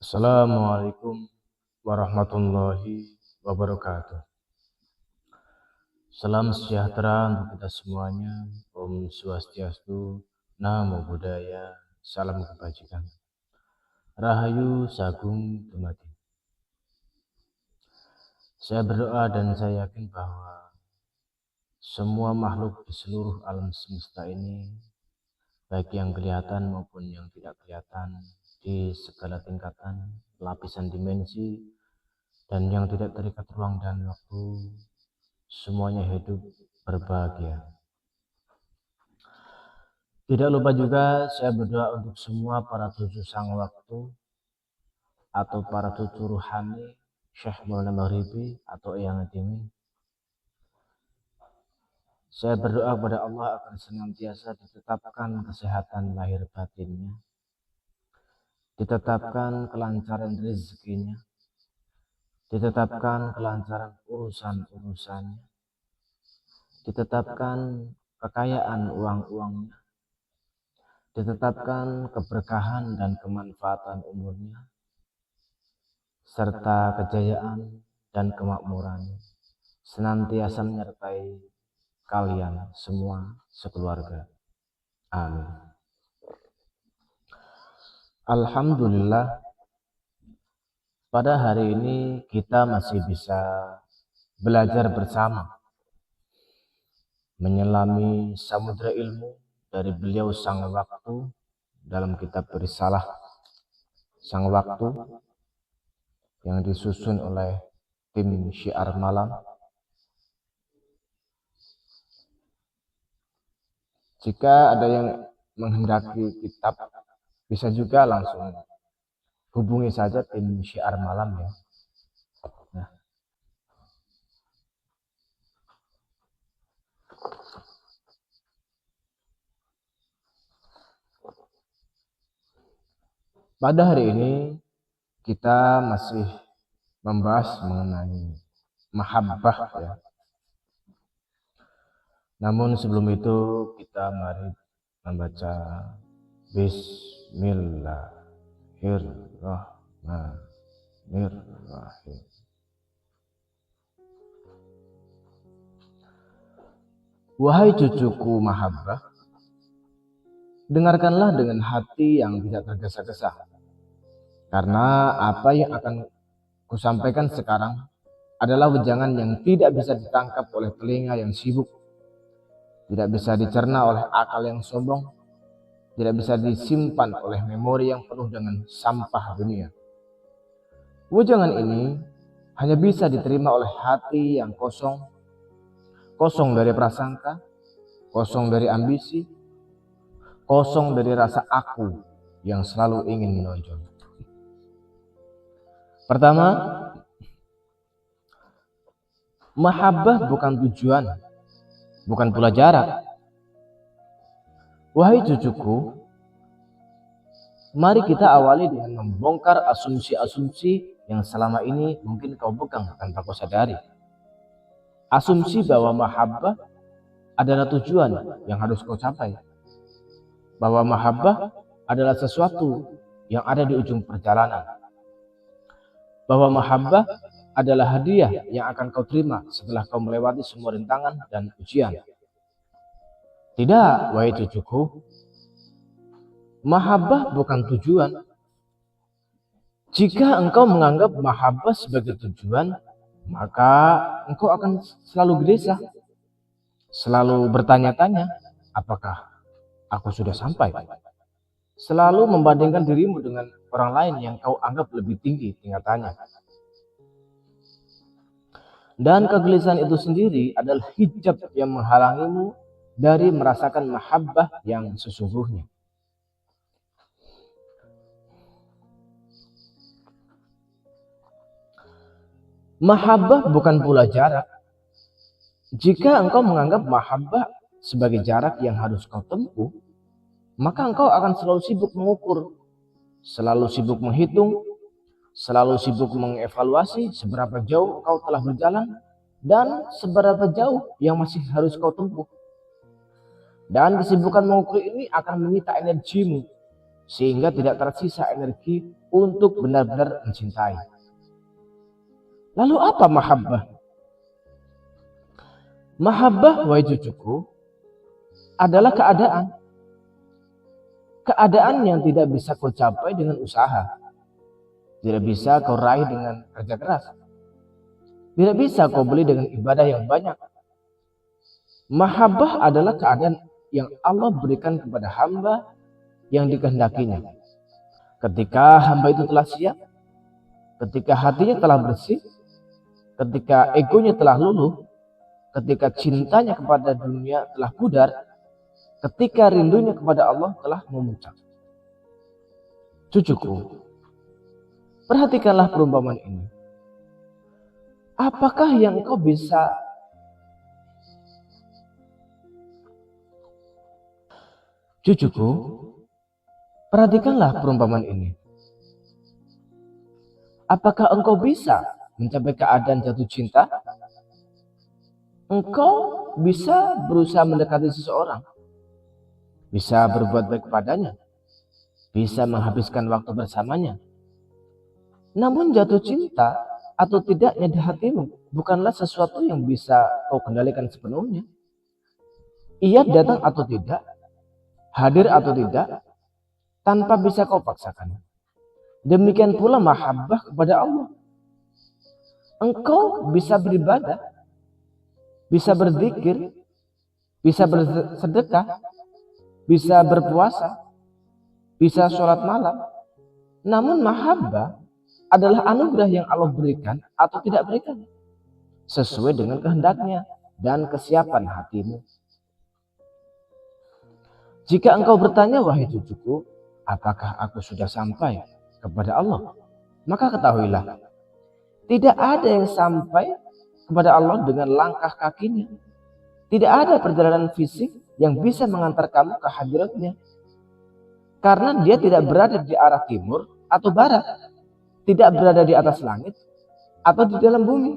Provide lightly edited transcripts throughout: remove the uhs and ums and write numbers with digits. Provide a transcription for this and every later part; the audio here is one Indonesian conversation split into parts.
Assalamualaikum warahmatullahi wabarakatuh. Salam sejahtera untuk kita semuanya. Om Swastiastu, Namo Buddhaya, salam kebajikan. Rahayu Sagung Dumadi. Saya berdoa dan saya yakin bahwa semua makhluk di seluruh alam semesta ini, baik yang kelihatan maupun yang tidak kelihatan, di segala tingkatan, lapisan dimensi, dan yang tidak terikat ruang dan waktu, semuanya hidup berbahagia. Tidak lupa juga saya berdoa untuk semua para cucu sang waktu atau para cucu ruhani Syekh Maulana Maghribi atau Eyang Adimi. Saya berdoa kepada Allah agar senantiasa ditetapkan kesehatan lahir batinnya, ditetapkan kelancaran rezekinya, ditetapkan kelancaran urusan-urusannya, ditetapkan kekayaan uang-uangnya, ditetapkan keberkahan dan kemanfaatan umurnya, serta kejayaan dan kemakmuran senantiasa menyertai kalian semua sekeluarga. Amin. Alhamdulillah, pada hari ini kita masih bisa belajar bersama, menyelami samudra ilmu dari beliau sang waktu dalam kitab Risalah sang waktu yang disusun oleh tim Syiar Malam. Jika ada yang menghendaki kitab, bisa juga langsung hubungi saja tim Syiar Malam ya. Nah, pada hari ini kita masih membahas mengenai mahabbah ya. Namun sebelum itu kita mari membaca Bismillahirrahmanirrahim. Wahai cucuku mahabbah, dengarkanlah dengan hati yang tidak tergesa-gesa, karena apa yang akan kusampaikan sekarang adalah wejangan yang tidak bisa ditangkap oleh telinga yang sibuk, tidak bisa dicerna oleh akal yang sombong, tidak bisa disimpan oleh memori yang penuh dengan sampah dunia. Wejangan ini hanya bisa diterima oleh hati yang kosong, kosong dari prasangka, kosong dari ambisi, kosong dari rasa aku yang selalu ingin menonjol. Pertama, mahabbah bukan tujuan, bukan pula jarak. Wahai cucuku, mari kita awali dengan membongkar asumsi-asumsi yang selama ini mungkin kau pegang tanpa kau sadari. Asumsi bahwa mahabbah adalah tujuan yang harus kau capai, bahwa mahabbah adalah sesuatu yang ada di ujung perjalanan, bahwa mahabbah adalah hadiah yang akan kau terima setelah kau melewati semua rintangan dan ujian. Tidak, wahai cucuku, mahabbah bukan tujuan. Jika engkau menganggap mahabbah sebagai tujuan, maka engkau akan selalu gelisah, selalu bertanya-tanya, apakah aku sudah sampai? Selalu membandingkan dirimu dengan orang lain yang kau anggap lebih tinggi tingkatannya. Dan kegelisahan itu sendiri adalah hijab yang menghalangimu dari merasakan mahabbah yang sesungguhnya. Mahabbah bukan pula jarak. Jika engkau menganggap mahabbah sebagai jarak yang harus kau tempuh, maka engkau akan selalu sibuk mengukur, selalu sibuk menghitung, selalu sibuk mengevaluasi seberapa jauh kau telah berjalan dan seberapa jauh yang masih harus kau tempuh. Dan kesibukan mengukur ini akan menyita energimu, sehingga tidak tersisa energi untuk benar-benar mencintai. Lalu apa mahabbah? Mahabbah, wahai cucuku, adalah keadaan. Keadaan yang tidak bisa kau capai dengan usaha. Tidak bisa kau raih dengan kerja keras. Tidak bisa kau beli dengan ibadah yang banyak. Mahabbah adalah keadaan yang Allah berikan kepada hamba yang dikehendakinya. Ketika hamba itu telah siap, ketika hatinya telah bersih, ketika egonya telah luluh, ketika cintanya kepada dunia telah pudar, ketika rindunya kepada Allah telah memuncak. Cucuku, perhatikanlah perumpamaan ini. Apakah yang engkau bisa Cucuku, perhatikanlah perumpamaan ini. Apakah engkau bisa mencapai keadaan jatuh cinta? Engkau bisa berusaha mendekati seseorang, bisa berbuat baik kepadanya, bisa menghabiskan waktu bersamanya. Namun jatuh cinta atau tidaknya di hatimu bukanlah sesuatu yang bisa kau kendalikan sepenuhnya. Ia datang atau tidak, hadir atau tidak, tanpa bisa kau paksakan. Demikian pula mahabbah kepada Allah. Engkau bisa beribadah, bisa berzikir, bisa bersedekah, bisa berpuasa, bisa sholat malam. Namun mahabbah adalah anugerah yang Allah berikan atau tidak berikan, sesuai dengan kehendaknya dan kesiapan hatimu. Jika engkau bertanya, wahai cucuku, apakah aku sudah sampai kepada Allah? Maka ketahuilah, tidak ada yang sampai kepada Allah dengan langkah kakinya. Tidak ada perjalanan fisik yang bisa mengantar kamu ke hadiratnya. Karena dia tidak berada di arah timur atau barat. Tidak berada di atas langit atau di dalam bumi.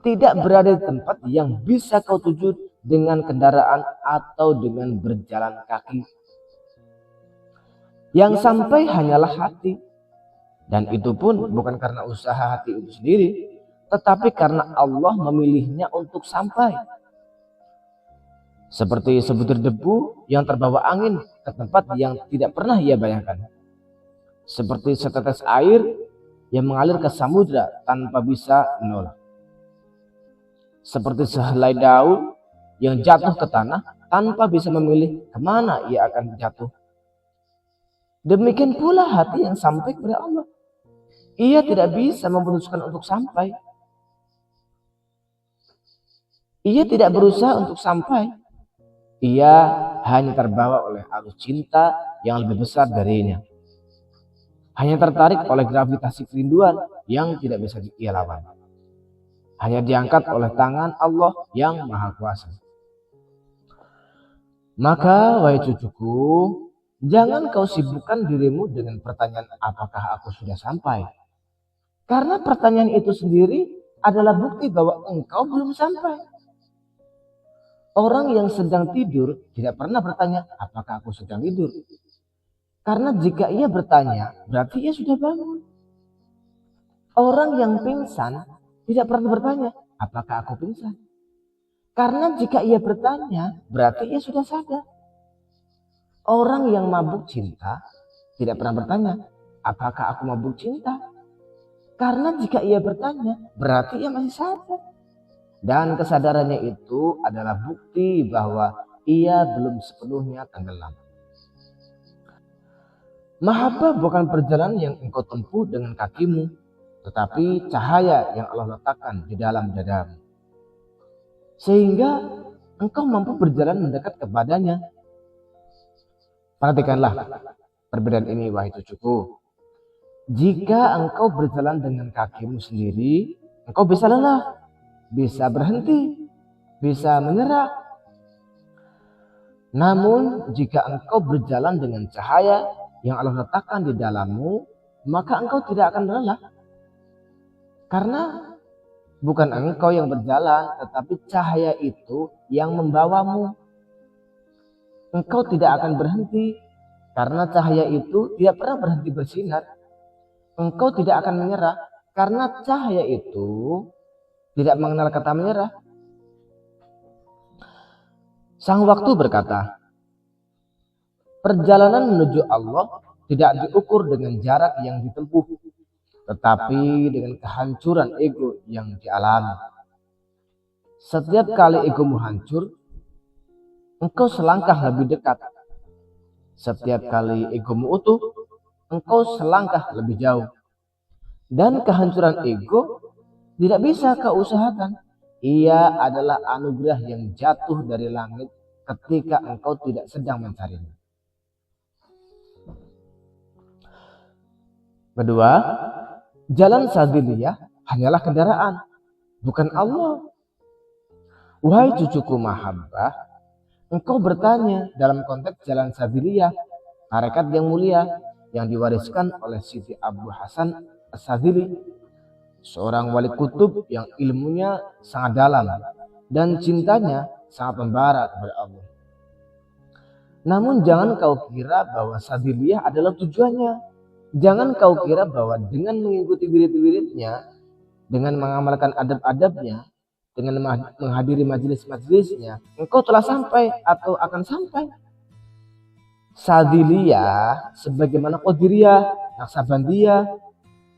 Tidak berada di tempat yang bisa kau tuju dengan kendaraan atau dengan berjalan kaki. Yang sampai hanyalah hati. Dan itu pun bukan karena usaha hati itu sendiri, tetapi karena Allah memilihnya untuk sampai. Seperti sebutir debu yang terbawa angin ke tempat yang tidak pernah ia bayangkan. Seperti setetes air yang mengalir ke samudra tanpa bisa menolak. Seperti sehelai daun yang jatuh ke tanah tanpa bisa memilih kemana ia akan jatuh. Demikian pula hati yang sampai kepada Allah. Ia tidak bisa memutuskan untuk sampai. Ia tidak berusaha untuk sampai. Ia hanya terbawa oleh arus cinta yang lebih besar darinya. Hanya tertarik oleh gravitasi kerinduan yang tidak bisa ia lawan. Hanya diangkat oleh tangan Allah yang Maha Kuasa. Maka, wahai cucuku, jangan kau sibukkan dirimu dengan pertanyaan apakah aku sudah sampai. Karena pertanyaan itu sendiri adalah bukti bahwa engkau belum sampai. Orang yang sedang tidur tidak pernah bertanya apakah aku sedang tidur. Karena jika ia bertanya, berarti ia sudah bangun. Orang yang pingsan tidak pernah bertanya apakah aku pingsan. Karena jika ia bertanya, berarti ia sudah sadar. Orang yang mabuk cinta tidak pernah bertanya apakah aku mabuk cinta. Karena jika ia bertanya, berarti ia masih sadar. Dan kesadarannya itu adalah bukti bahwa ia belum sepenuhnya tenggelam. Mahabbah bukan perjalanan yang engkau tempuh dengan kakimu, tetapi cahaya yang Allah letakkan di dalam dadamu. Sehingga engkau mampu berjalan mendekat kepadanya. Perhatikanlah perbedaan ini, wahai cucuku. Jika engkau berjalan dengan kakimu sendiri, engkau bisa lelah, bisa berhenti, bisa menyerah. Namun jika engkau berjalan dengan cahaya yang Allah letakkan di dalammu, maka engkau tidak akan lelah. Karena bukan engkau yang berjalan, tetapi cahaya itu yang membawamu. Engkau tidak akan berhenti, karena cahaya itu tidak pernah berhenti bersinar. Engkau tidak akan menyerah, karena cahaya itu tidak mengenal kata menyerah. Sang waktu berkata, perjalanan menuju Allah tidak diukur dengan jarak yang ditempuh, tetapi dengan kehancuran ego yang dialami. Setiap kali egomu hancur, engkau selangkah lebih dekat. Setiap kali egomu utuh, engkau selangkah lebih jauh. Dan kehancuran ego tidak bisa kau usahakan. Ia adalah anugerah yang jatuh dari langit ketika engkau tidak sedang mencarinya. Kedua, jalan Sadziliyah hanyalah kendaraan, bukan Allah. Wahai cucuku mahabbah, engkau bertanya dalam konteks jalan Sadziliyah, tarekat yang mulia yang diwariskan oleh Siti Abu Hasan As-Sadzili, seorang wali kutub yang ilmunya sangat dalam dan cintanya sangat membara kepada Allah. Namun jangan kau kira bahwa Sadziliyah adalah tujuannya. Jangan kau kira bahwa dengan mengikuti wirid-wiridnya, dengan mengamalkan adab-adabnya, dengan menghadiri majelis-majelisnya, engkau telah sampai atau akan sampai. Sadziliyah sebagaimana Qadiriyah, Naksabandiyah,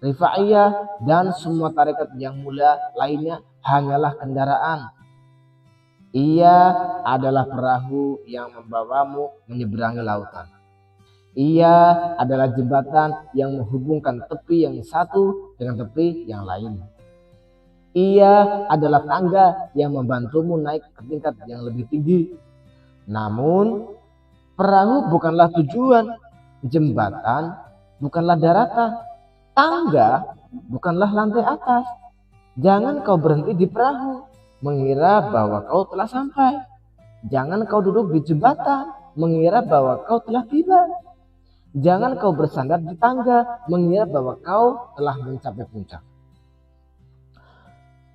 Rifaiyah, dan semua tarekat yang mulia lainnya hanyalah kendaraan. Ia adalah perahu yang membawamu menyeberangi lautan. Ia adalah jembatan yang menghubungkan tepi yang satu dengan tepi yang lain. Ia adalah tangga yang membantumu naik ke tingkat yang lebih tinggi. Namun, perahu bukanlah tujuan, jembatan bukanlah daratan, tangga bukanlah lantai atas. Jangan kau berhenti di perahu, mengira bahwa kau telah sampai. Jangan kau duduk di jembatan, mengira bahwa kau telah tiba. Jangan kau bersandar di tangga, mengira bahwa kau telah mencapai puncak.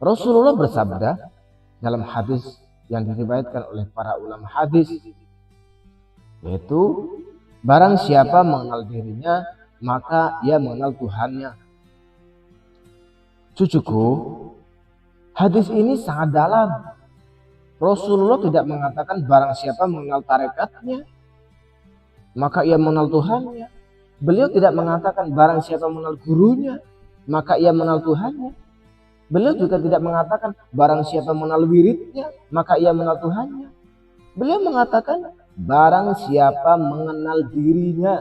Rasulullah bersabda dalam hadis yang diriwayatkan oleh para ulama hadis, yaitu barang siapa mengenal dirinya, maka ia mengenal Tuhannya. Cucuku, hadis ini sangat dalam. Rasulullah tidak mengatakan barang siapa mengenal tarekatnya, maka ia mengenal Tuhannya. Beliau tidak mengatakan barang siapa mengenal gurunya, maka ia mengenal Tuhannya. Beliau juga tidak mengatakan barang siapa mengenal wiridnya, maka ia mengenal Tuhannya. Beliau mengatakan barang siapa mengenal dirinya.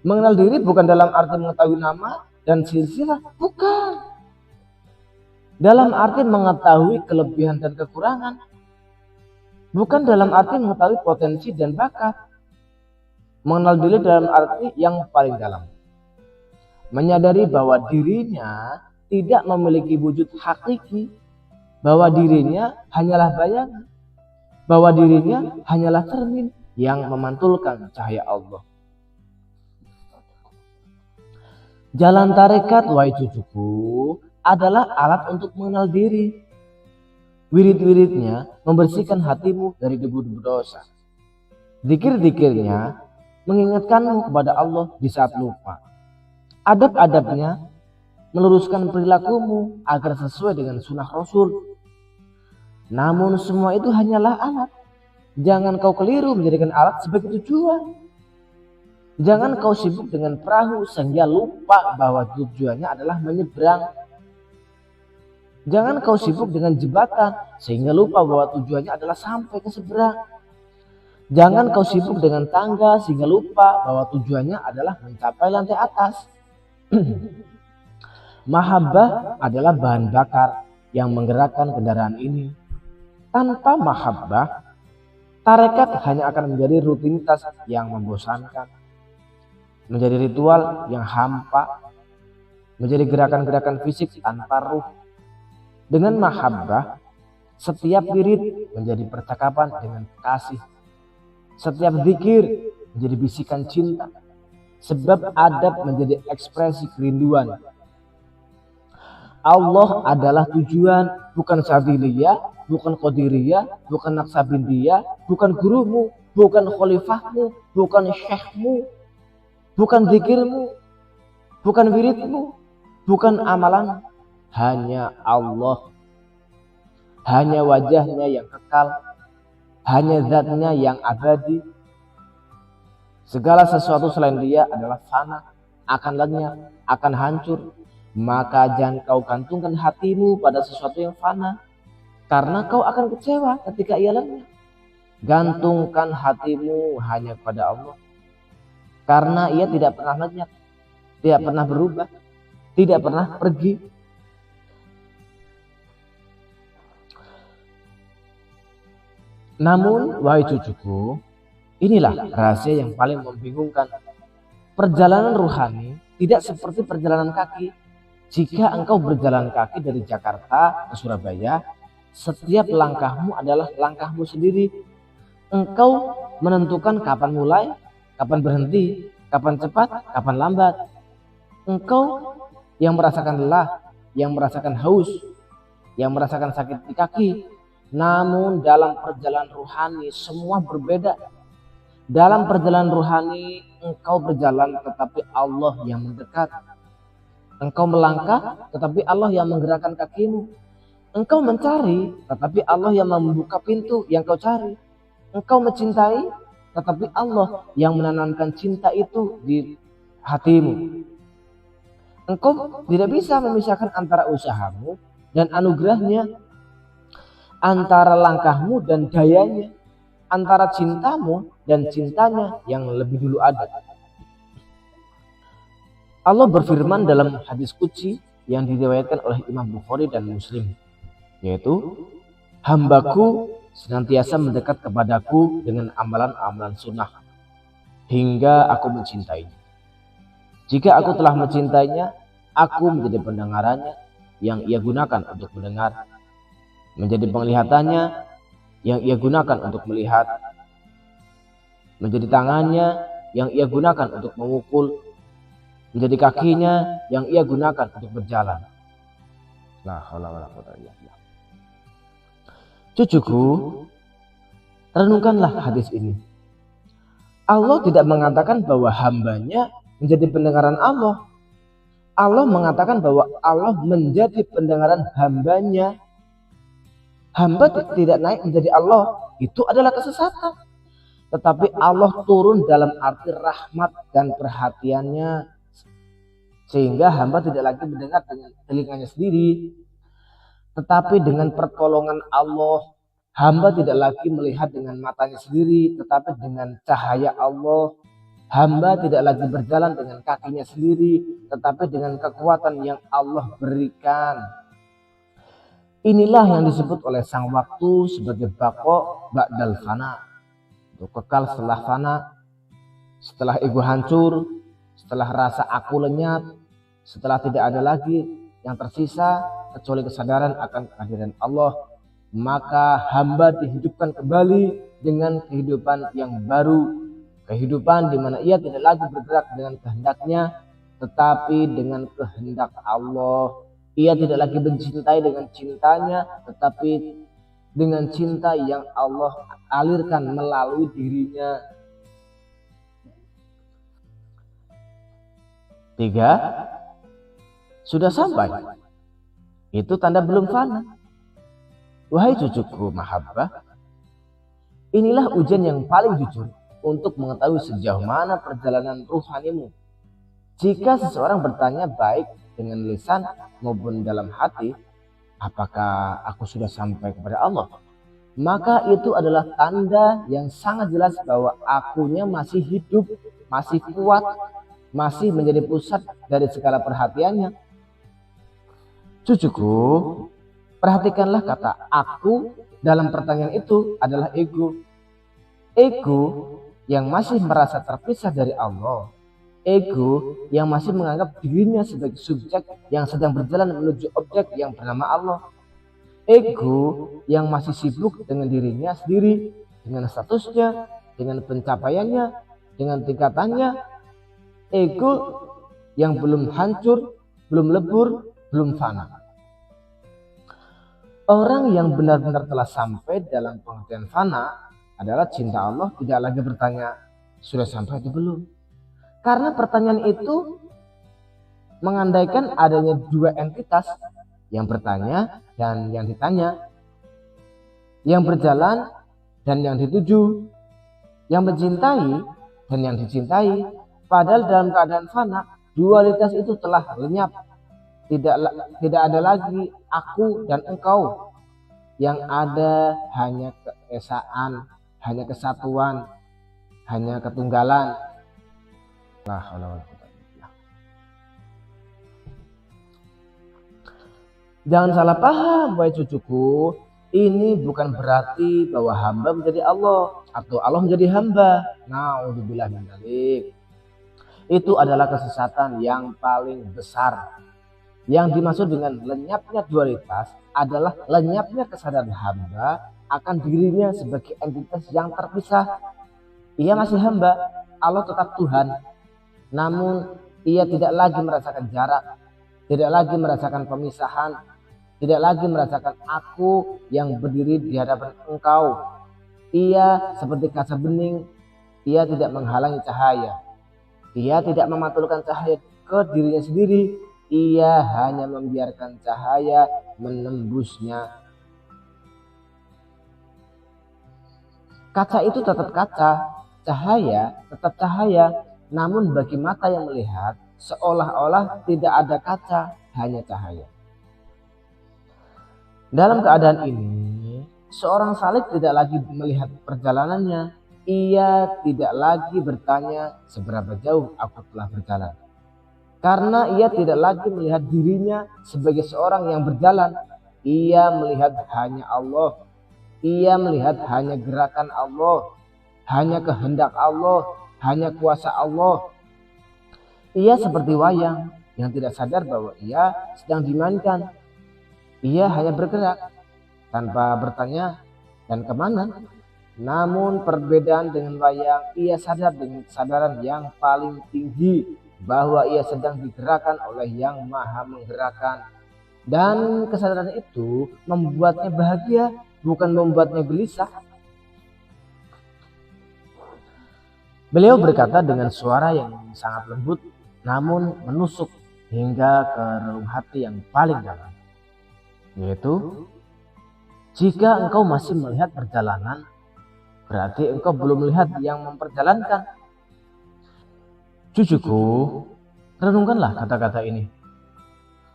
Mengenal diri bukan dalam arti mengetahui nama dan silsilah, bukan. Dalam arti mengetahui kelebihan dan kekurangan. Bukan dalam arti mengetahui potensi dan bakat. Mengenal diri dalam arti yang paling dalam. Menyadari bahwa dirinya tidak memiliki wujud hakiki, bahwa dirinya hanyalah bayangan, bahwa dirinya hanyalah cermin yang memantulkan cahaya Allah. Jalan tarekat, wahai cucuku, adalah alat untuk mengenal diri. Wirid-wiridnya membersihkan hatimu dari debu-debu dosa. Zikir-zikirnya mengingatkanmu kepada Allah di saat lupa. Adab-adabnya meluruskan perilakumu agar sesuai dengan sunnah Rasul. Namun semua itu hanyalah alat. Jangan kau keliru menjadikan alat sebagai tujuan. Jangan kau sibuk dengan perahu sehingga lupa bahwa tujuannya adalah menyeberang. Jangan kau sibuk dengan jembatan sehingga lupa bahwa tujuannya adalah sampai ke seberang. Jangan kau sibuk dengan tangga sehingga lupa bahwa tujuannya adalah mencapai lantai atas. Mahabbah adalah bahan bakar yang menggerakkan kendaraan ini. Tanpa mahabbah, tarekat hanya akan menjadi rutinitas yang membosankan, menjadi ritual yang hampa, menjadi gerakan-gerakan fisik tanpa ruh. Dengan mahabbah, setiap wirid menjadi percakapan dengan kasih. Setiap zikir menjadi bisikan cinta. Sebab adab menjadi ekspresi kerinduan. Allah adalah tujuan, bukan Sadziliyah, bukan Qadiriyah, bukan Naksabandiyah, bukan gurumu, bukan khalifahmu, bukan syekhmu, bukan zikirmu, bukan wiridmu, bukan amalan, hanya Allah, hanya wajahnya yang kekal, hanya zatnya yang abadi. Segala sesuatu selain dia adalah fana, akan lenyap, akan hancur. Maka jangan kau gantungkan hatimu pada sesuatu yang fana, karena kau akan kecewa ketika ia lenyap. Gantungkan hatimu hanya kepada Allah, karena ia tidak pernah lenyap, tidak pernah berubah, tidak pernah pergi. Namun, wahai cucuku, inilah rahasia yang paling membingungkan. Perjalanan ruhani tidak seperti perjalanan kaki. Jika engkau berjalan kaki dari Jakarta ke Surabaya, setiap langkahmu adalah langkahmu sendiri. Engkau menentukan kapan mulai, kapan berhenti, kapan cepat, kapan lambat. Engkau yang merasakan lelah, yang merasakan haus, yang merasakan sakit di kaki. Namun dalam perjalanan ruhani semua berbeda. Dalam perjalanan ruhani engkau berjalan tetapi Allah yang mendekat. Engkau melangkah tetapi Allah yang menggerakkan kakimu. Engkau mencari tetapi Allah yang membuka pintu yang kau cari. Engkau mencintai tetapi Allah yang menanamkan cinta itu di hatimu. Engkau tidak bisa memisahkan antara usahamu dan anugerahnya, antara langkahmu dan dayanya, antara cintamu dan cintanya yang lebih dulu ada. Allah berfirman dalam hadis qudsi yang diriwayatkan oleh Imam Bukhari dan Muslim, yaitu, hambaku senantiasa mendekat kepadaku dengan amalan-amalan sunnah hingga aku mencintainya. Jika aku telah mencintainya, aku menjadi pendengarannya yang ia gunakan untuk mendengar, menjadi penglihatannya yang ia gunakan untuk melihat, menjadi tangannya yang ia gunakan untuk memukul, menjadi kakinya yang ia gunakan untuk berjalan. La haula wala quwwata illa billah. Cucuku, renungkanlah hadis ini. Allah tidak mengatakan bahwa hambanya menjadi pendengaran Allah. Allah mengatakan bahwa Allah menjadi pendengaran hambanya. Hamba tidak naik menjadi Allah, itu adalah kesesatan. Tetapi Allah turun dalam arti rahmat dan perhatiannya, sehingga hamba tidak lagi mendengar dengan telinganya sendiri, tetapi dengan pertolongan Allah. Hamba tidak lagi melihat dengan matanya sendiri, tetapi dengan cahaya Allah. Hamba tidak lagi berjalan dengan kakinya sendiri, tetapi dengan kekuatan yang Allah berikan. Inilah yang disebut oleh sang waktu sebagai baqo ba'dal fana, untuk kekal setelah fana, setelah ego hancur, setelah rasa aku lenyap, setelah tidak ada lagi yang tersisa kecuali kesadaran akan kehadiran Allah, maka hamba dihidupkan kembali dengan kehidupan yang baru, kehidupan di mana ia tidak lagi bergerak dengan kehendaknya, tetapi dengan kehendak Allah. Ia tidak lagi mencintai dengan cintanya, tetapi dengan cinta yang Allah alirkan melalui dirinya. 3. Sudah sampai. Itu tanda belum fana. Wahai cucuku mahabbah, inilah ujian yang paling jujur untuk mengetahui sejauh mana perjalanan ruhanimu. Jika seseorang bertanya baik dengan lisan maupun dalam hati, apakah aku sudah sampai kepada Allah? Maka itu adalah tanda yang sangat jelas bahwa akunya masih hidup, masih kuat, masih menjadi pusat dari segala perhatiannya. Cucuku, perhatikanlah kata aku dalam pertanyaan itu adalah ego. Ego yang masih merasa terpisah dari Allah. Ego yang masih menganggap dirinya sebagai subjek yang sedang berjalan menuju objek yang bernama Allah. Ego yang masih sibuk dengan dirinya sendiri, dengan statusnya, dengan pencapaiannya, dengan tingkatannya. Ego yang belum hancur, belum lebur, belum fana. Orang yang benar-benar telah sampai dalam pengertian fana adalah cinta Allah tidak lagi bertanya, sudah sampai atau belum? Karena pertanyaan itu mengandaikan adanya dua entitas, yang bertanya dan yang ditanya, yang berjalan dan yang dituju, yang mencintai dan yang dicintai. Padahal dalam keadaan fana, dualitas itu telah lenyap. Tidak ada lagi aku dan engkau. Yang ada hanya keesaan, hanya kesatuan, hanya ketunggalan. Jangan salah paham, wahai cucuku. Ini bukan berarti bahwa hamba menjadi Allah atau Allah menjadi hamba. Naudzubillah min dzalik. Itu adalah kesesatan yang paling besar. Yang dimaksud dengan lenyapnya dualitas adalah lenyapnya kesadaran hamba akan dirinya sebagai entitas yang terpisah. Ia masih hamba, Allah tetap Tuhan. Namun ia tidak lagi merasakan jarak, tidak lagi merasakan pemisahan, tidak lagi merasakan aku yang berdiri di hadapan engkau. Ia seperti kaca bening, ia tidak menghalangi cahaya. Ia tidak memantulkan cahaya ke dirinya sendiri, ia hanya membiarkan cahaya menembusnya. Kaca itu tetap kaca, cahaya tetap cahaya, namun bagi mata yang melihat seolah-olah tidak ada kaca, hanya cahaya. Dalam keadaan ini, seorang salik tidak lagi melihat perjalanannya. Ia tidak lagi bertanya seberapa jauh aku telah berjalan. Karena ia tidak lagi melihat dirinya sebagai seorang yang berjalan. Ia melihat hanya Allah. Ia melihat hanya gerakan Allah, hanya kehendak Allah, hanya kuasa Allah. Ia seperti wayang yang tidak sadar bahwa ia sedang dimainkan. Ia hanya bergerak tanpa bertanya dan kemana. Namun perbedaan dengan wayang, ia sadar dengan kesadaran yang paling tinggi bahwa ia sedang digerakkan oleh Yang Maha Menggerakkan. Dan kesadaran itu membuatnya bahagia, bukan membuatnya gelisah. Beliau berkata dengan suara yang sangat lembut namun menusuk hingga ke relung hati yang paling dalam, yaitu, jika engkau masih melihat perjalanan, berarti engkau belum melihat yang memperjalankan. Cucuku, renungkanlah kata-kata ini.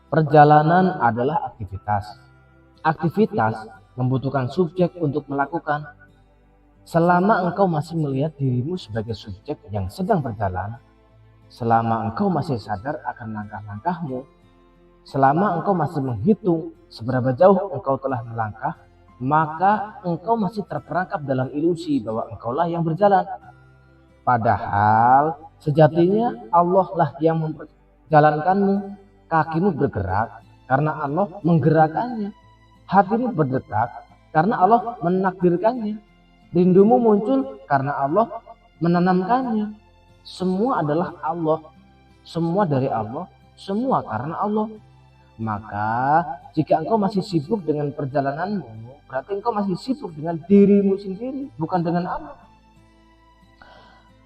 Perjalanan adalah aktivitas. Aktivitas membutuhkan subjek untuk melakukan. Selama engkau masih melihat dirimu sebagai subjek yang sedang berjalan, selama engkau masih sadar akan langkah-langkahmu, selama engkau masih menghitung seberapa jauh engkau telah melangkah, maka engkau masih terperangkap dalam ilusi bahwa engkaulah yang berjalan. Padahal sejatinya Allah lah yang memperjalankanmu. Kakimu bergerak karena Allah menggerakkannya. Hatimu berdetak karena Allah menakdirkannya. Rindumu muncul karena Allah menanamkannya. Semua adalah Allah, semua dari Allah, semua karena Allah. Maka jika engkau masih sibuk dengan perjalananmu, berarti engkau masih sibuk dengan dirimu sendiri, bukan dengan Allah.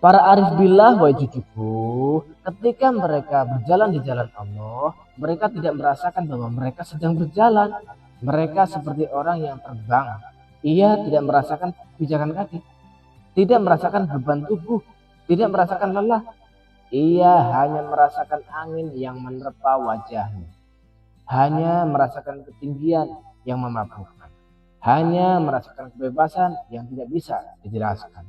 Para arif billah, wahai cucuku, ketika mereka berjalan di jalan Allah, mereka tidak merasakan bahwa mereka sedang berjalan. Mereka seperti orang yang terbang. Ia tidak merasakan pijakan kaki, tidak merasakan beban tubuh, tidak merasakan lelah. Ia hanya merasakan angin yang menerpa wajahnya, hanya merasakan ketinggian yang memabukkan, hanya merasakan kebebasan yang tidak bisa dijelaskan.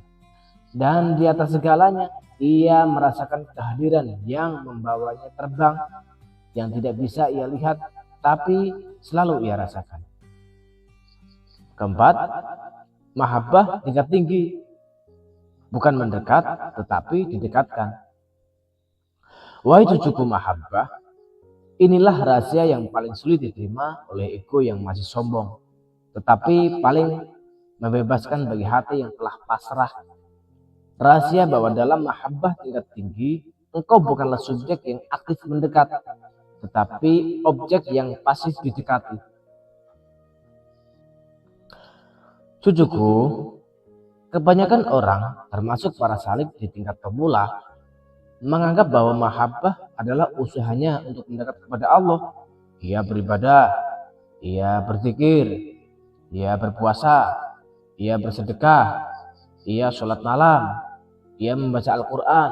Dan di atas segalanya, ia merasakan kehadiran yang membawanya terbang, yang tidak bisa ia lihat, tapi selalu ia rasakan. Keempat, mahabbah tingkat tinggi, bukan mendekat, tetapi didekatkan. Wahai cucuku mahabbah, inilah rahasia yang paling sulit diterima oleh ego yang masih sombong, tetapi paling membebaskan bagi hati yang telah pasrah. Rahasia bahwa dalam mahabbah tingkat tinggi, engkau bukanlah subjek yang aktif mendekat, tetapi objek yang pasif didekati. Cucuku, kebanyakan orang, termasuk para salik di tingkat pemula, menganggap bahwa mahabbah adalah usahanya untuk mendekat kepada Allah. Ia beribadah, ia berzikir, ia berpuasa, ia bersedekah, ia sholat malam, ia membaca Al-Quran,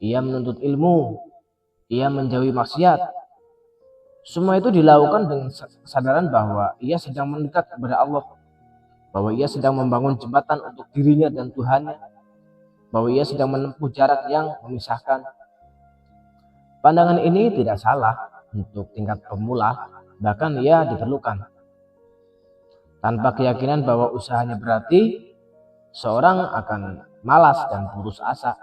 ia menuntut ilmu, ia menjauhi maksiat. Semua itu dilakukan dengan kesadaran bahwa ia sedang mendekat kepada Allah, bahwa ia sedang membangun jembatan untuk dirinya dan Tuhannya, bahwa ia sedang menempuh jarak yang memisahkan. Pandangan ini tidak salah untuk tingkat pemula, bahkan ia diperlukan. Tanpa keyakinan bahwa usahanya berarti, seorang akan malas dan putus asa.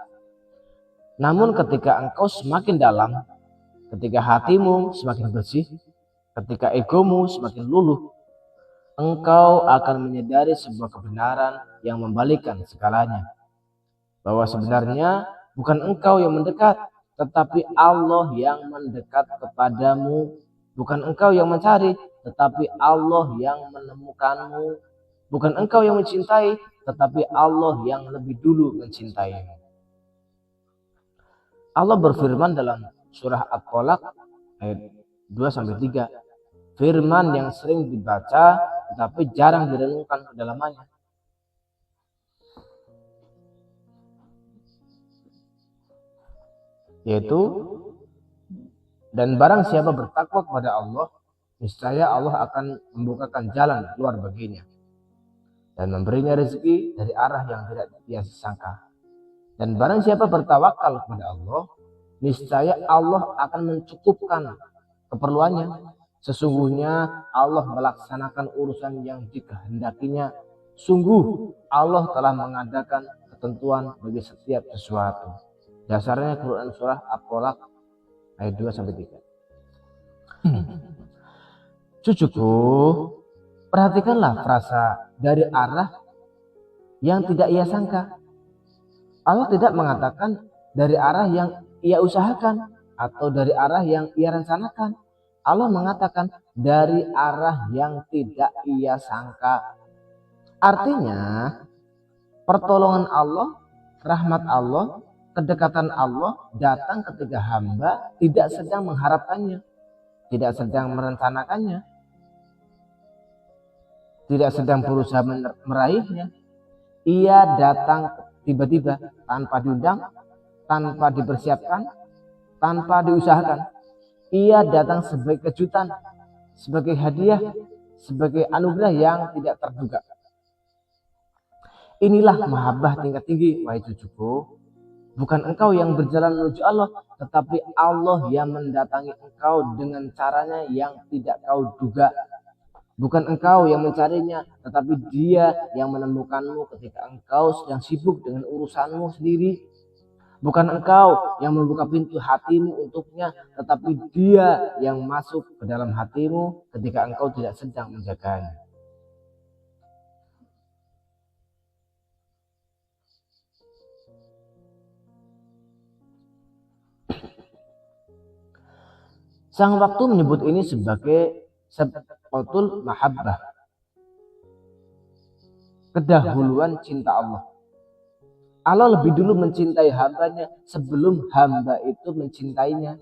Namun ketika engkau semakin dalam, ketika hatimu semakin bersih, ketika egomu semakin luluh, engkau akan menyadari sebuah kebenaran yang membalikkan segalanya. Bahwa sebenarnya bukan engkau yang mendekat, tetapi Allah yang mendekat kepadamu. Bukan engkau yang mencari, tetapi Allah yang menemukanmu. Bukan engkau yang mencintai, tetapi Allah yang lebih dulu mencintaimu. Allah berfirman dalam surah At-Tolaq ayat 2-3. Firman yang sering dibaca tetapi jarang direnungkan kedalamannya. Yaitu, dan barang siapa bertakwa kepada Allah, niscaya Allah akan membukakan jalan keluar baginya dan memberinya rezeki dari arah yang tidak dia sangka. Dan barang siapa bertawakal kepada Allah, niscaya Allah akan mencukupkan keperluannya. Sesungguhnya Allah melaksanakan urusan yang dikehendakinya. Sungguh Allah telah mengadakan ketentuan bagi setiap sesuatu. Dasarnya Quran surah At-Tolaq ayat 2-3. Cucuku, perhatikanlah frasa dari arah yang tidak ia sangka. Allah tidak mengatakan dari arah yang ia usahakan atau dari arah yang ia rencanakan. Allah mengatakan dari arah yang tidak ia sangka. Artinya, pertolongan Allah, rahmat Allah, kedekatan Allah datang ketika hamba tidak sedang mengharapkannya, tidak sedang merencanakannya, tidak sedang berusaha meraihnya. Ia datang tiba-tiba, tanpa diundang, tanpa dipersiapkan, tanpa diusahakan. Ia datang sebagai kejutan, sebagai hadiah, sebagai anugerah yang tidak terduga. Inilah mahabbah tingkat tinggi, wahai cucuku. Bukan engkau yang berjalan menuju Allah, tetapi Allah yang mendatangi engkau dengan caranya yang tidak kau duga. Bukan engkau yang mencarinya, tetapi Dia yang menemukanmu ketika engkau sedang sibuk dengan urusanmu sendiri. Bukan engkau yang membuka pintu hatimu untuknya, tetapi Dia yang masuk ke dalam hatimu ketika engkau tidak sedang menjaganya. Sang waktu menyebut ini sebagai sabqatul mahabbah, kedahuluan cinta Allah. Allah lebih dulu mencintai hambanya sebelum hamba itu mencintainya.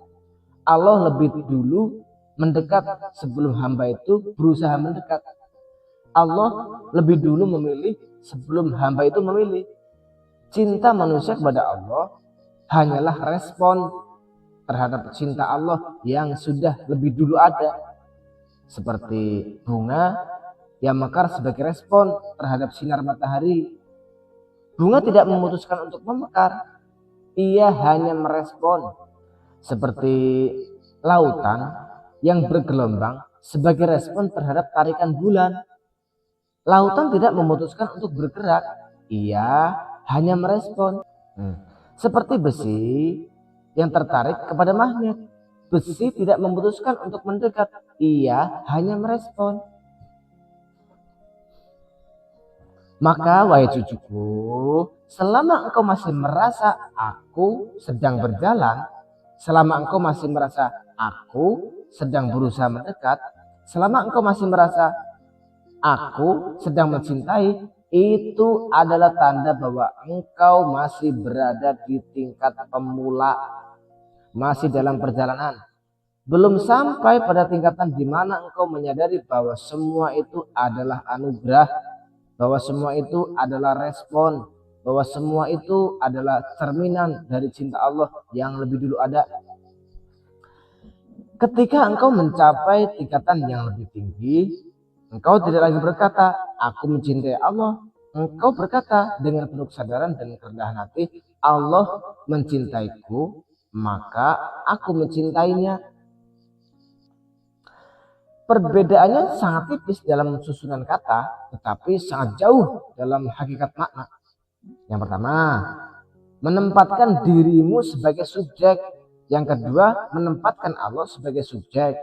Allah lebih dulu mendekat sebelum hamba itu berusaha mendekat. Allah lebih dulu memilih sebelum hamba itu memilih. Cinta manusia kepada Allah hanyalah respon terhadap cinta Allah yang sudah lebih dulu ada. Seperti bunga yang mekar sebagai respon terhadap sinar matahari. Bunga tidak memutuskan untuk memekar, ia hanya merespon. Seperti lautan yang bergelombang sebagai respon terhadap tarikan bulan. Lautan tidak memutuskan untuk bergerak, ia hanya merespon. Seperti besi yang tertarik kepada magnet. Besi tidak memutuskan untuk mendekat, ia hanya merespon. Maka wahai cucuku, selama engkau masih merasa aku sedang berjalan, selama engkau masih merasa aku sedang berusaha mendekat, selama engkau masih merasa aku sedang mencintai, itu adalah tanda bahwa engkau masih berada di tingkat pemula, masih dalam perjalanan. Belum sampai pada tingkatan di mana engkau menyadari bahwa semua itu adalah anugerah, bahwa semua itu adalah respon, bahwa semua itu adalah cerminan dari cinta Allah yang lebih dulu ada. Ketika engkau mencapai tingkatan yang lebih tinggi, engkau tidak lagi berkata, aku mencintai Allah. Engkau berkata dengan penuh kesadaran dan kerendahan hati, Allah mencintaiku, maka aku mencintainya. Perbedaannya sangat tipis dalam susunan kata, tetapi sangat jauh dalam hakikat makna. Yang pertama, menempatkan dirimu sebagai subjek. Yang kedua, menempatkan Allah sebagai subjek.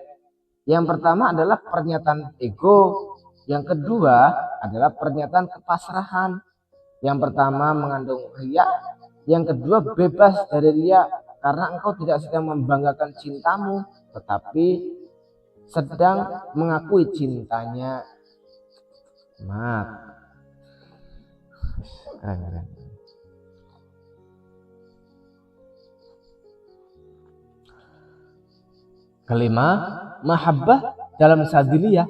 Yang pertama adalah pernyataan ego. Yang kedua adalah pernyataan kepasrahan. Yang pertama mengandung riya. Yang kedua bebas dari riya, karena engkau tidak sedang membanggakan cintamu, tetapi sedang mengakui cintanya. Keren. Kelima, mahabbah dalam sadiliyah,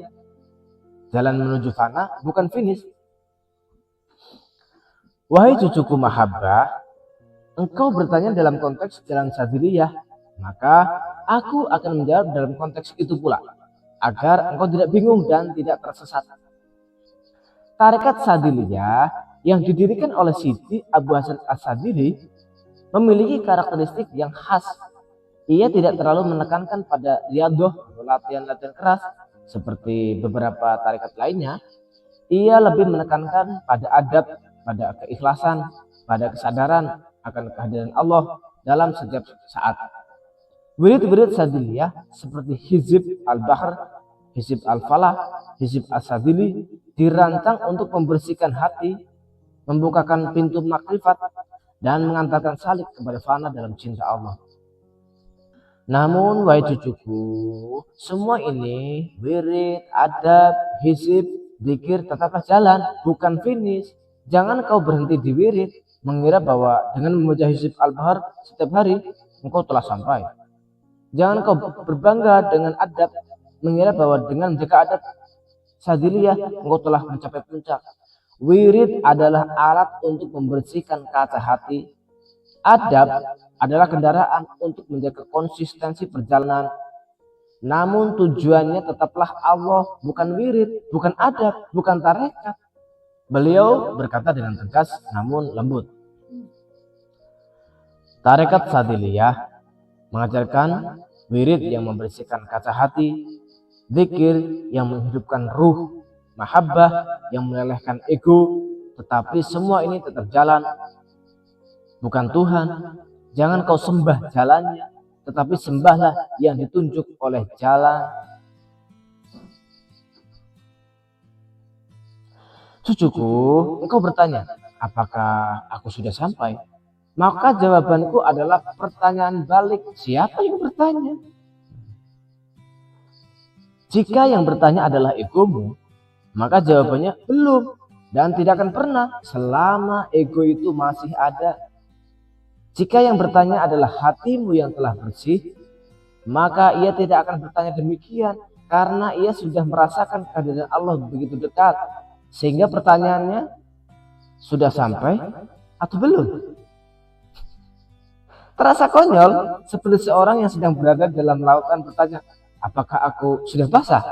jalan menuju fana, bukan finish. Wahai cucuku mahabbah, engkau bertanya dalam konteks jalan sadiliyah, maka aku akan menjawab dalam konteks itu pula, agar engkau tidak bingung dan tidak tersesat. Tarekat sadiliyah yang didirikan oleh Sidi Abu Hasan As-Sadili memiliki karakteristik yang khas. Ia tidak terlalu menekankan pada riadoh atau latihan-latihan keras seperti beberapa tarekat lainnya. Ia lebih menekankan pada adab, pada keikhlasan, pada kesadaran akan kehadiran Allah dalam setiap saat. Wirid-wirid sadiliyah seperti Hizib Al-Bahr, Hizib Al-Falah, Hizib As-Sadili dirancang untuk membersihkan hati, membukakan pintu makrifat, dan mengantarkan salik kepada fana dalam cinta Allah. Namun wahai cucuku, semua ini wirid, adab, hizib, zikir tetaplah jalan, bukan finish. Jangan kau berhenti di wirid mengira bahwa dengan membaca hizib al-bahr setiap hari engkau telah sampai. Jangan kau berbangga dengan adab mengira bahwa dengan menjaga adab sadiliyah engkau telah mencapai puncak. Wirid adalah alat untuk membersihkan kaca hati. Adab adalah kendaraan untuk menjaga konsistensi perjalanan. Namun tujuannya tetaplah Allah, bukan wirid, bukan adab, bukan tarekat. Beliau berkata dengan tegas namun lembut. Tarekat sadiliyah mengajarkan wirid yang membersihkan kaca hati, zikir yang menghidupkan ruh, mahabbah yang melelehkan ego, tetapi semua ini tetap jalan, bukan Tuhan. Jangan kau sembah jalannya, tetapi sembahlah yang ditunjuk oleh jalan. Cucuku, engkau bertanya, apakah aku sudah sampai? Maka jawabanku adalah pertanyaan balik, siapa yang bertanya? Jika yang bertanya adalah egomu, maka jawabannya belum dan tidak akan pernah selama ego itu masih ada. Jika yang bertanya adalah hatimu yang telah bersih, maka ia tidak akan bertanya demikian, karena ia sudah merasakan kehadiran Allah begitu dekat, sehingga pertanyaannya sudah sampai atau belum. Terasa konyol, seperti seorang yang sedang berada dalam lautan bertanya, apakah aku sudah basah?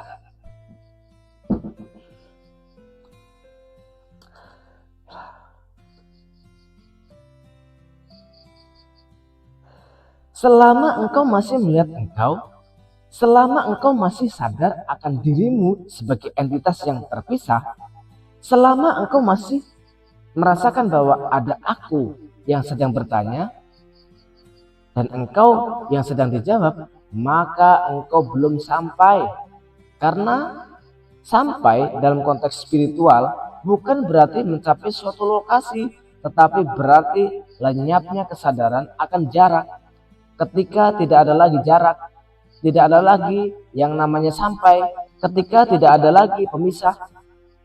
Selama engkau masih melihat engkau, selama engkau masih sadar akan dirimu sebagai entitas yang terpisah, selama engkau masih merasakan bahwa ada aku yang sedang bertanya dan engkau yang sedang dijawab, maka engkau belum sampai. Karena sampai dalam konteks spiritual bukan berarti mencapai suatu lokasi, tetapi berarti lenyapnya kesadaran akan jarak. Ketika tidak ada lagi jarak, tidak ada lagi yang namanya sampai, ketika tidak ada lagi pemisah,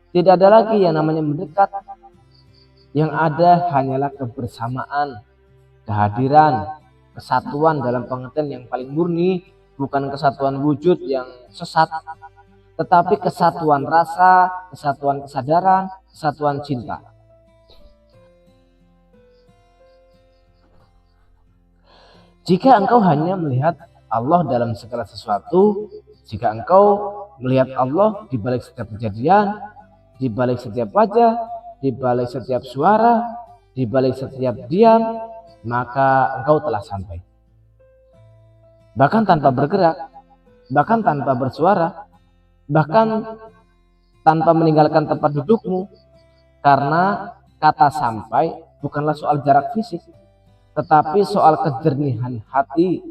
tidak ada lagi yang namanya mendekat, Yang ada hanyalah kebersamaan, kehadiran, kesatuan dalam pengertian yang paling murni, bukan kesatuan wujud yang sesat, tetapi kesatuan rasa, kesatuan kesadaran, kesatuan cinta. Jika engkau hanya melihat Allah dalam segala sesuatu, jika engkau melihat Allah di balik setiap kejadian, di balik setiap wajah, di balik setiap suara, di balik setiap diam, maka engkau telah sampai. Bahkan tanpa bergerak, bahkan tanpa bersuara, bahkan tanpa meninggalkan tempat dudukmu, karena kata sampai bukanlah soal jarak fisik, tetapi soal kejernihan hati.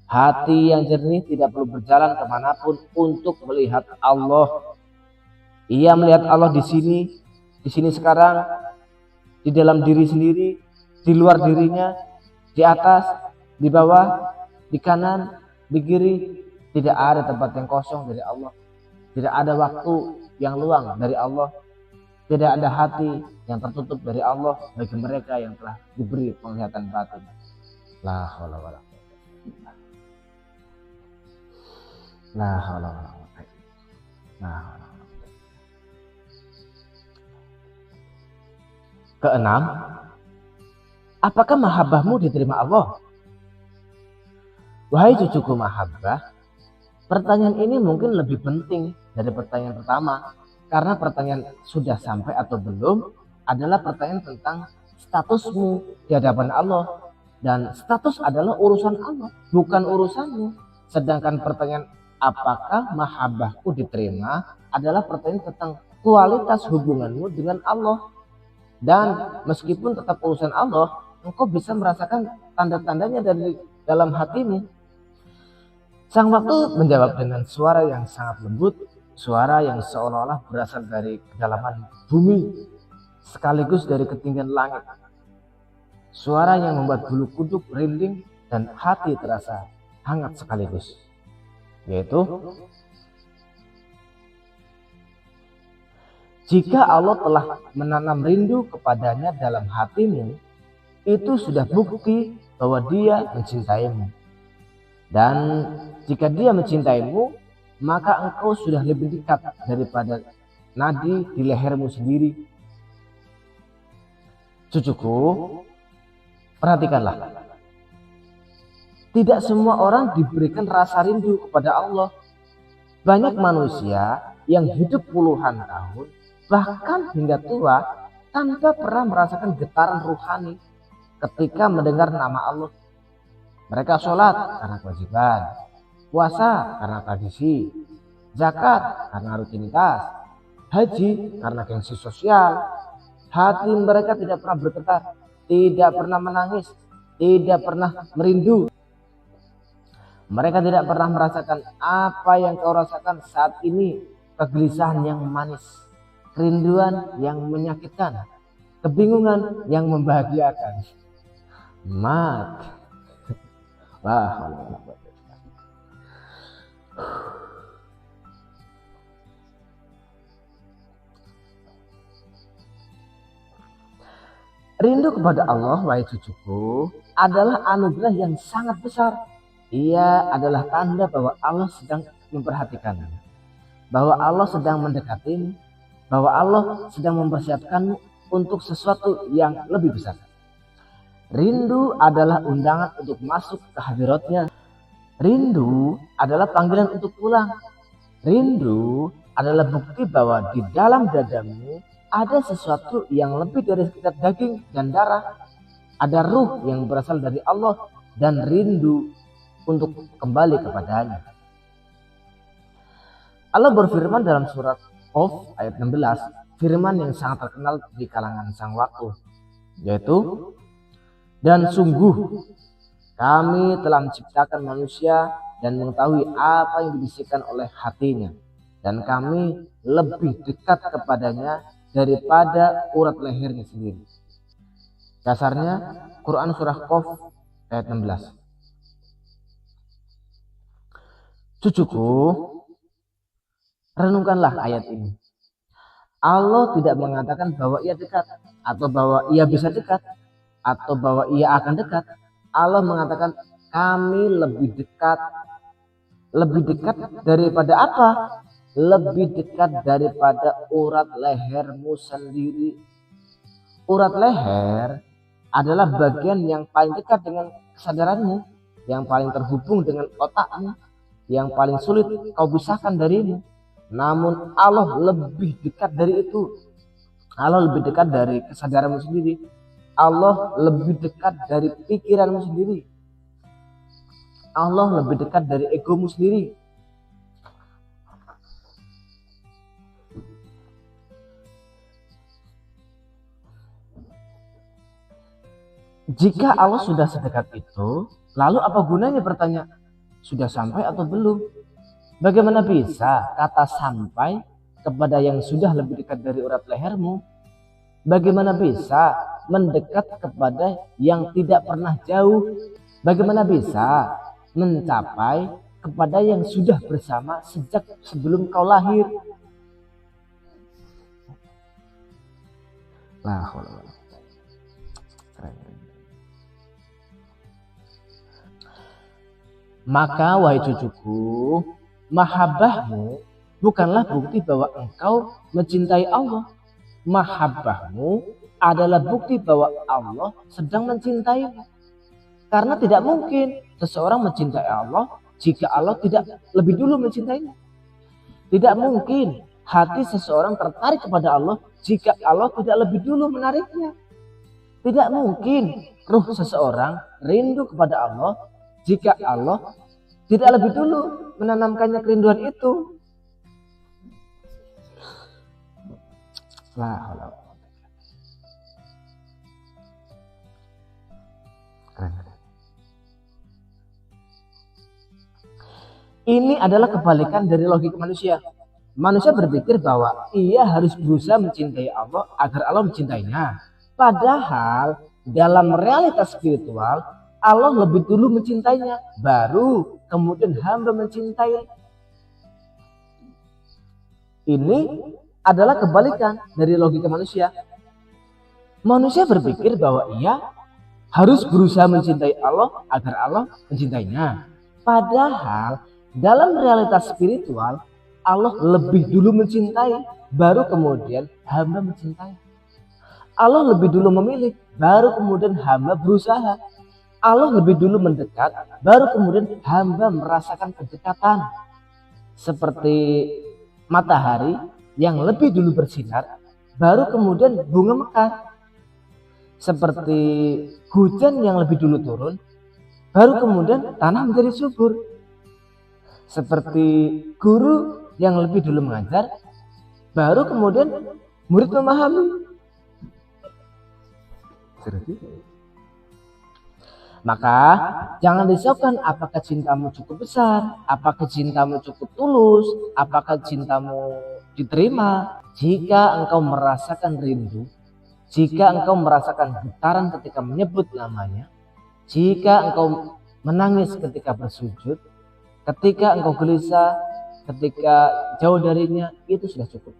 Hati yang jernih tidak perlu berjalan kemanapun untuk melihat Allah. Ia melihat Allah di sini sekarang, di dalam diri sendiri, di luar dirinya, di atas, di bawah, di kanan, di kiri. Tidak ada tempat yang kosong dari Allah. Tidak ada waktu yang luang dari Allah. Tidak ada hati yang tertutup dari Allah bagi mereka yang telah diberi penglihatan batin. La haula wala quwwata illa billah. La haula wala quwwata illa billah. Keenam, apakah mahabbahmu diterima Allah? Wahai cucuku mahabbah, pertanyaan ini mungkin lebih penting dari pertanyaan pertama, karena pertanyaan sudah sampai atau belum adalah pertanyaan tentang statusmu di hadapan Allah, dan status adalah urusan Allah, bukan urusanmu. Sedangkan pertanyaan apakah mahabbahku diterima adalah pertanyaan tentang kualitas hubunganmu dengan Allah. Dan meskipun tetap urusan Allah, engkau bisa merasakan tanda-tandanya dari dalam hatimu. Sang waktu menjawab dengan suara yang sangat lembut, suara yang seolah-olah berasal dari kedalaman bumi, sekaligus dari ketinggian langit. Suara yang membuat bulu kuduk merinding dan hati terasa hangat sekaligus, yaitu, jika Allah telah menanam rindu kepadanya dalam hatimu, itu sudah bukti bahwa Dia mencintaimu. Dan jika Dia mencintaimu, maka engkau sudah lebih dekat daripada nadi di lehermu sendiri. Cucuku, perhatikanlah. Tidak semua orang diberikan rasa rindu kepada Allah. Banyak manusia yang hidup puluhan tahun, bahkan hingga tua, tanpa pernah merasakan getaran ruhani ketika mendengar nama Allah. Mereka sholat karena kewajiban, puasa karena tradisi, zakat karena rutinitas, haji karena gengsi sosial. Hati mereka tidak pernah bergetar, tidak pernah menangis, tidak pernah merindu. Mereka tidak pernah merasakan apa yang kau rasakan saat ini, kegelisahan yang manis, kerinduan yang menyakitkan, kebingungan yang membahagiakan. Mat. Rindu kepada Allah, wahai cucuku, adalah anugerah yang sangat besar. Ia adalah tanda bahwa Allah sedang memperhatikanmu, bahwa Allah sedang mendekatimu, bahwa Allah sedang mempersiapkanmu untuk sesuatu yang lebih besar. Rindu adalah undangan untuk masuk ke hadiratnya. Rindu adalah panggilan untuk pulang. Rindu adalah bukti bahwa di dalam dadamu ada sesuatu yang lebih dari sekedar daging dan darah. Ada ruh yang berasal dari Allah dan rindu untuk kembali kepadanya. Allah berfirman dalam surat Qaf ayat 16, firman yang sangat terkenal di kalangan sang waktu, yaitu, dan sungguh kami telah menciptakan manusia dan mengetahui apa yang dibisikkan oleh hatinya, dan kami lebih dekat kepadanya daripada urat lehernya sendiri. Dasarnya Quran surah Qaf ayat 16. Cucuku, renungkanlah ayat ini. Allah tidak mengatakan bahwa ia dekat, atau bahwa ia bisa dekat, atau bahwa ia akan dekat. Allah mengatakan kami lebih dekat daripada apa? Lebih dekat daripada urat lehermu sendiri. Urat leher adalah bagian yang paling dekat dengan kesadaranmu, yang paling terhubung dengan otakmu, yang paling sulit kau pisahkan darimu. Namun Allah lebih dekat dari itu. Allah lebih dekat dari kesadaranmu sendiri. Allah lebih dekat dari pikiranmu sendiri. Allah lebih dekat dari egomu sendiri. Jika Allah sudah sedekat itu, lalu apa gunanya bertanya, sudah sampai atau belum? Bagaimana bisa kata sampai kepada yang sudah lebih dekat dari urat lehermu? Bagaimana bisa mendekat kepada yang tidak pernah jauh? Bagaimana bisa mencapai kepada yang sudah bersama sejak sebelum kau lahir? Maka wahai cucuku, mahabbahmu bukanlah bukti bahwa engkau mencintai Allah. Mahabbahmu adalah bukti bahwa Allah sedang mencintaimu. Karena tidak mungkin seseorang mencintai Allah jika Allah tidak lebih dulu mencintainya. Tidak mungkin hati seseorang tertarik kepada Allah jika Allah tidak lebih dulu menariknya. Tidak mungkin ruh seseorang rindu kepada Allah jika Allah tidak lebih dulu menanamkannya kerinduan itu. Ini adalah kebalikan dari logika manusia. Manusia berpikir bahwa ia harus berusaha mencintai Allah agar Allah mencintainya. Padahal dalam realitas spiritual, Allah lebih dulu mencintainya, baru kemudian hamba mencintai. Ini adalah kebalikan dari logika manusia. Manusia berpikir bahwa ia harus berusaha mencintai Allah agar Allah mencintainya. Padahal dalam realitas spiritual, Allah lebih dulu mencintai, baru kemudian hamba mencintai. Allah lebih dulu memilih, baru kemudian hamba berusaha. Allah lebih dulu mendekat, baru kemudian hamba merasakan kedekatan. Seperti matahari yang lebih dulu bersinar, baru kemudian bunga mekar. Seperti hujan yang lebih dulu turun, baru kemudian tanah menjadi subur. Seperti guru yang lebih dulu mengajar, baru kemudian murid memahami. Maka jangan risaukan apakah cintamu cukup besar, apakah cintamu cukup tulus, apakah cintamu diterima. Jika engkau merasakan rindu, jika engkau merasakan getaran ketika menyebut namanya, jika engkau menangis ketika bersujud, ketika engkau gelisah, ketika jauh darinya, itu sudah cukup.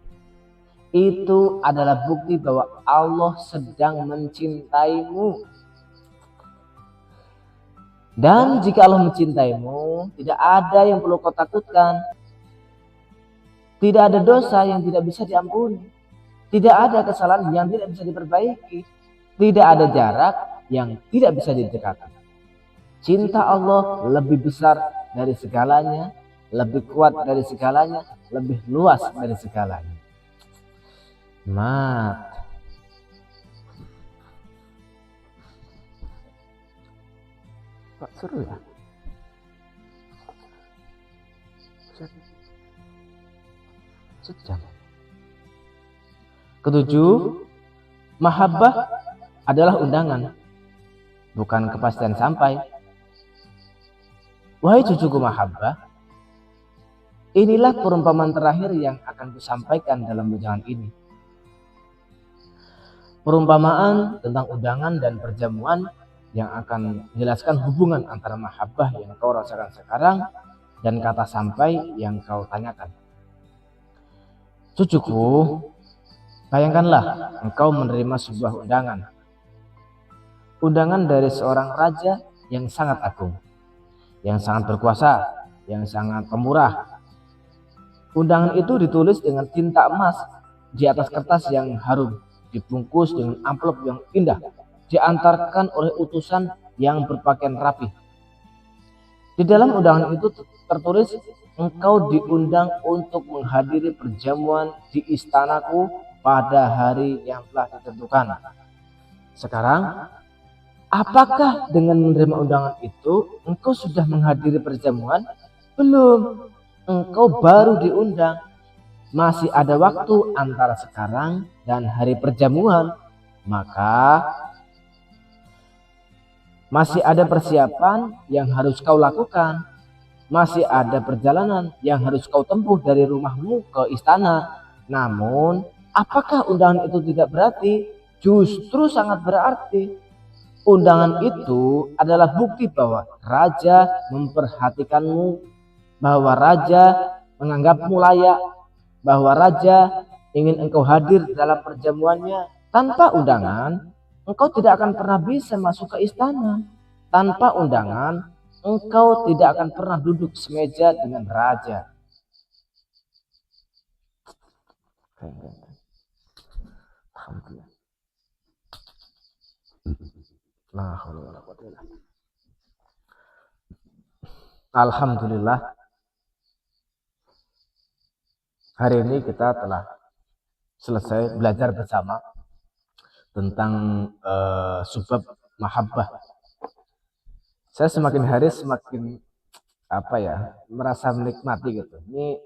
Itu adalah bukti bahwa Allah sedang mencintaimu. Dan jika Allah mencintaimu, tidak ada yang perlu kau takutkan. Tidak ada dosa yang tidak bisa diampuni. Tidak ada kesalahan yang tidak bisa diperbaiki. Tidak ada jarak yang tidak bisa didekati. Cinta Allah lebih besar dari segalanya, lebih kuat dari segalanya, lebih luas dari segalanya. Pak seru ya. Sejam. Ketujuh, mahabbah adalah undangan, bukan kepastian sampai. Wahai cucuku mahabbah, inilah perumpamaan terakhir yang akan kusampaikan dalam wejangan ini. Perumpamaan tentang undangan dan perjamuan yang akan menjelaskan hubungan antara mahabbah yang kau rasakan sekarang dan kata sampai yang kau tanyakan. Cucuku, Bayangkanlah engkau menerima sebuah undangan dari seorang raja yang sangat agung, yang sangat berkuasa, yang sangat pemurah. Undangan itu ditulis dengan tinta emas di atas kertas yang harum, dibungkus dengan amplop yang indah, diantarkan oleh utusan yang berpakaian rapi. Di dalam undangan itu tertulis, engkau diundang untuk menghadiri perjamuan di istanaku pada hari yang telah ditentukan. Sekarang, apakah dengan menerima undangan itu, engkau sudah menghadiri perjamuan? Belum, engkau baru diundang. Masih ada waktu antara sekarang dan hari perjamuan. Maka masih ada persiapan yang harus kau lakukan. Masih ada perjalanan yang harus kau tempuh dari rumahmu ke istana. Namun, apakah undangan itu tidak berarti? Justru sangat berarti. Undangan itu adalah bukti bahwa raja memperhatikanmu, bahwa raja menganggapmu layak, bahwa raja ingin engkau hadir dalam perjamuannya. Tanpa undangan, engkau tidak akan pernah bisa masuk ke istana. Tanpa undangan, engkau tidak akan pernah duduk semeja dengan raja. Alhamdulillah. Alhamdulillah, hari ini kita telah selesai belajar bersama tentang sebab mahabbah. Saya semakin hari semakin merasa menikmati gitu. Ini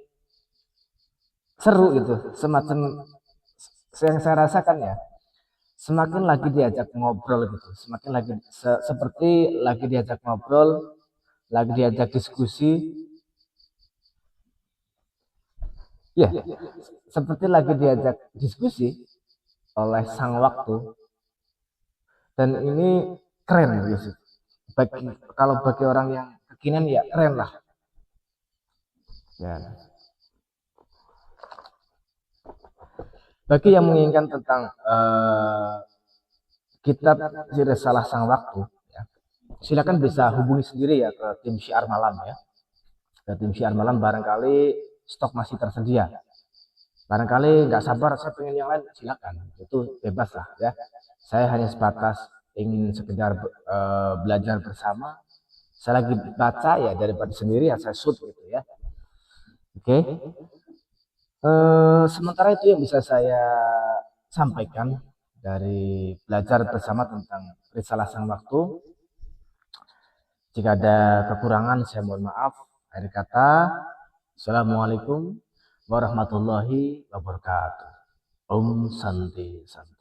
seru gitu, semacam yang saya rasakan ya. Semakin lagi diajak ngobrol gitu, semakin lagi seperti lagi diajak ngobrol, lagi diajak diskusi, ya, seperti lagi diajak diskusi oleh sang waktu. Dan ini keren gitu. Kalau bagi orang yang kekinian ya keren lah. Ya. Bagi yang menginginkan tentang kitab Risalah Sang Waktu, ya, silakan bisa hubungi sendiri ya ke tim Syiar Malam ya. Ke tim Syiar Malam, barangkali stok masih tersedia. Barangkali nggak sabar, saya pengen yang lain, silakan. Itu bebas lah ya. Saya hanya sebatas ingin sekedar belajar bersama. Saya lagi baca ya, daripada sendiri ya saya shoot gitu ya. Oke. Sementara itu yang bisa saya sampaikan dari belajar bersama tentang Risalah Sang Waktu. Jika ada kekurangan saya mohon maaf. Akhir kata, Assalamualaikum warahmatullahi wabarakatuh. Om Santi Santi.